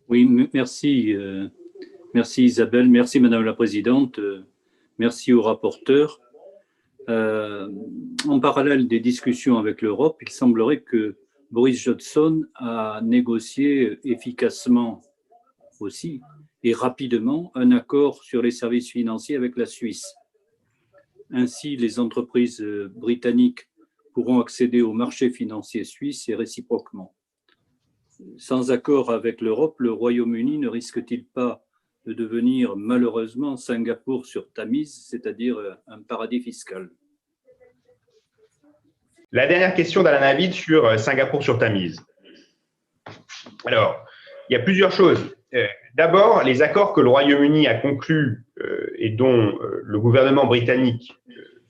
Oui, merci. Merci Isabelle, merci Madame la Présidente, merci au rapporteur. En parallèle des discussions avec l'Europe, il semblerait que Boris Johnson a négocié efficacement aussi et rapidement un accord sur les services financiers avec la Suisse. Ainsi, les entreprises britanniques pourront accéder au marché financier suisse et réciproquement. Sans accord avec l'Europe, le Royaume-Uni ne risque-t-il pas de devenir malheureusement Singapour sur Tamise, c'est-à-dire un paradis fiscal? La dernière question d'Alain Navid sur Singapour sur Tamise. Alors, il y a plusieurs choses. D'abord, les accords que le Royaume-Uni a conclus et dont le gouvernement britannique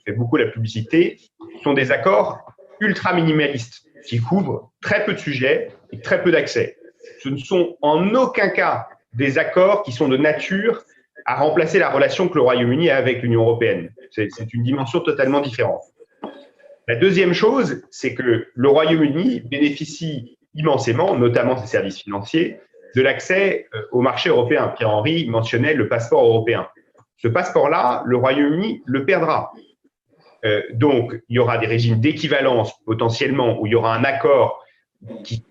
fait beaucoup la publicité sont des accords ultra minimalistes qui couvrent très peu de sujets et très peu d'accès. Ce ne sont en aucun cas des accords qui sont de nature à remplacer la relation que le Royaume-Uni a avec l'Union européenne. C'est une dimension totalement différente. La deuxième chose, c'est que le Royaume-Uni bénéficie immensément, notamment ses services financiers, de l'accès au marché européen. Pierre-Henri mentionnait le passeport européen. Ce passeport-là, le Royaume-Uni le perdra. Donc, il y aura des régimes d'équivalence potentiellement où il y aura un accord qui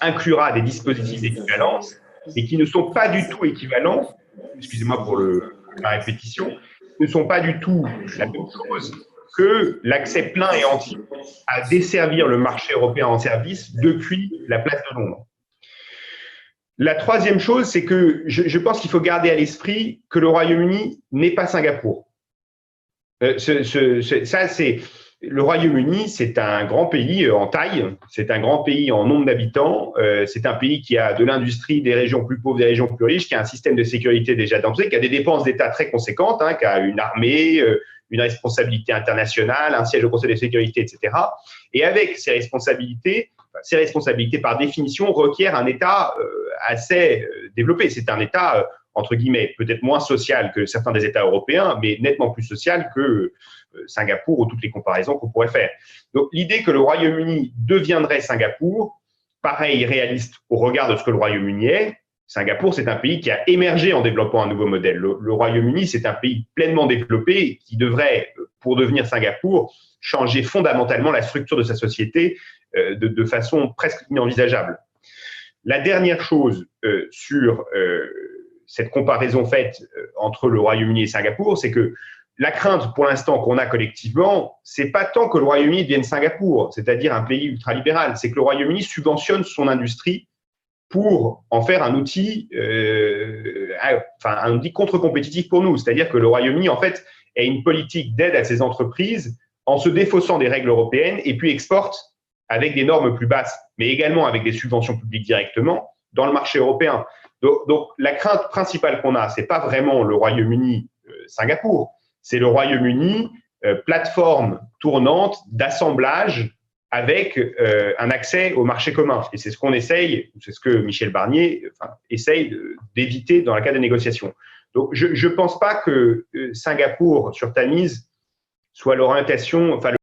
inclura des dispositifs d'équivalence, mais qui ne sont pas du tout équivalents, excusez-moi pour la répétition, ne sont pas du tout la même chose que l'accès plein et entier à desservir le marché européen en service depuis la place de Londres. La troisième chose, c'est que je pense qu'il faut garder à l'esprit que le Royaume-Uni n'est pas Singapour. Le Royaume-Uni, c'est un grand pays en taille, c'est un grand pays en nombre d'habitants, c'est un pays qui a de l'industrie, des régions plus pauvres, des régions plus riches, qui a un système de sécurité déjà dense, qui a des dépenses d'État très conséquentes, qui a une armée, une responsabilité internationale, un siège au Conseil de sécurité, etc. Et avec ces responsabilités par définition requièrent un État assez développé. C'est un État entre guillemets, peut-être moins social que certains des États européens, mais nettement plus social que Singapour ou toutes les comparaisons qu'on pourrait faire. Donc, l'idée que le Royaume-Uni deviendrait Singapour paraît irréaliste au regard de ce que le Royaume-Uni est. Singapour, c'est un pays qui a émergé en développant un nouveau modèle. Le Royaume-Uni, c'est un pays pleinement développé qui devrait, pour devenir Singapour, changer fondamentalement la structure de sa société de façon presque inenvisageable. La dernière chose sur cette comparaison faite entre le Royaume-Uni et Singapour, c'est que la crainte pour l'instant qu'on a collectivement, c'est pas tant que le Royaume-Uni devienne Singapour, c'est-à-dire un pays ultralibéral, c'est que le Royaume-Uni subventionne son industrie pour en faire un outil, un outil contre-compétitif pour nous. C'est-à-dire que le Royaume-Uni, en fait, a une politique d'aide à ses entreprises en se défaussant des règles européennes et puis exporte avec des normes plus basses, mais également avec des subventions publiques directement dans le marché européen. Donc la crainte principale qu'on a, c'est pas vraiment le Royaume-Uni Singapour, c'est le Royaume-Uni plateforme tournante d'assemblage avec un accès au marché commun. Et c'est ce qu'on essaye, c'est ce que Michel Barnier essaye d'éviter dans le cadre des négociations. Donc je pense pas que Singapour sur Tamise soit l'orientation,